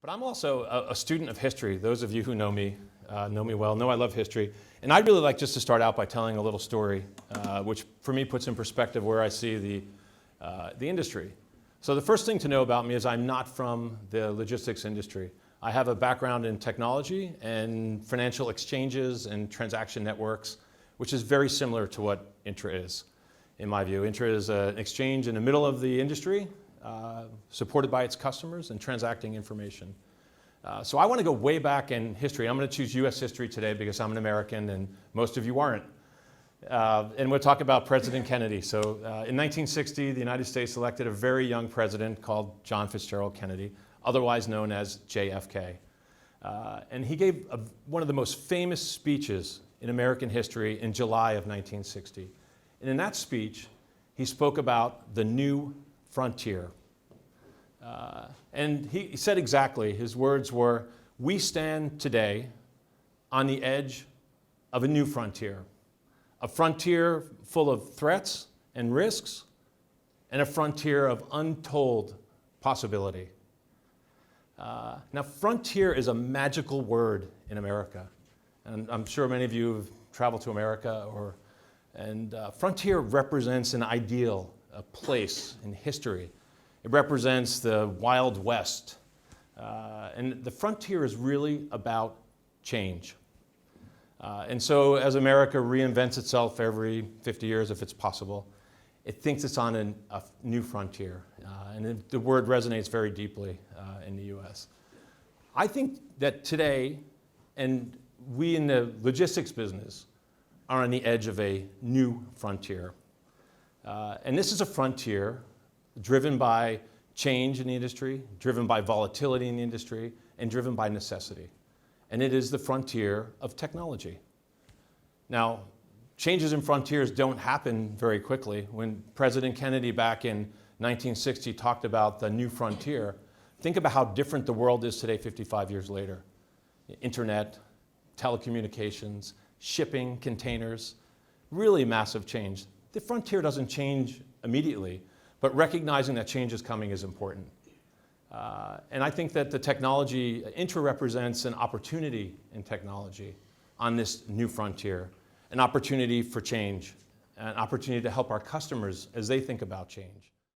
But I'm also a student of history. Those of you who know me well, know I love history. And I'd really like just to start out by telling a little story, which for me puts in perspective where I see the industry. So the first thing to know about me is I'm not from the logistics industry. I have a background in technology and financial exchanges and transaction networks, which is very similar to what INTTRA is, in my view. INTTRA is an exchange in the middle of the industry, supported by its customers and transacting information. So I want to go way back in history. I'm going to choose US history today because I'm an American and most of you aren't. And we'll talk about President Kennedy. So in 1960, the United States elected a very young president called John Fitzgerald Kennedy, otherwise known as JFK. And he gave one of the most famous speeches in American history in July of 1960. And in that speech, he spoke about the new frontier. And he said exactly, his words were, "We stand today on the edge of a new frontier. A frontier full of threats and risks, and a frontier of untold possibility." Now, frontier is a magical word in America. And I'm sure many of you have traveled to America, and frontier represents an ideal, a place in history. It represents the Wild West. And the frontier is really about change. And so as America reinvents itself every 50 years, if it's possible, it thinks it's on a new frontier. And the word resonates very deeply in the US. I think that today, and we in the logistics business, are on the edge of a new frontier. And this is a frontier driven by change in the industry, driven by volatility in the industry, and driven by necessity. And it is the frontier of technology. Now, changes in frontiers don't happen very quickly. When President Kennedy back in 1960 talked about the new frontier, think about how different the world is today 55 years later. Internet, telecommunications, shipping, containers, really massive change. The frontier doesn't change immediately, but recognizing that change is coming is important. And I think that the technology, INTTRA represents an opportunity in technology on this new frontier, an opportunity for change, an opportunity to help our customers as they think about change.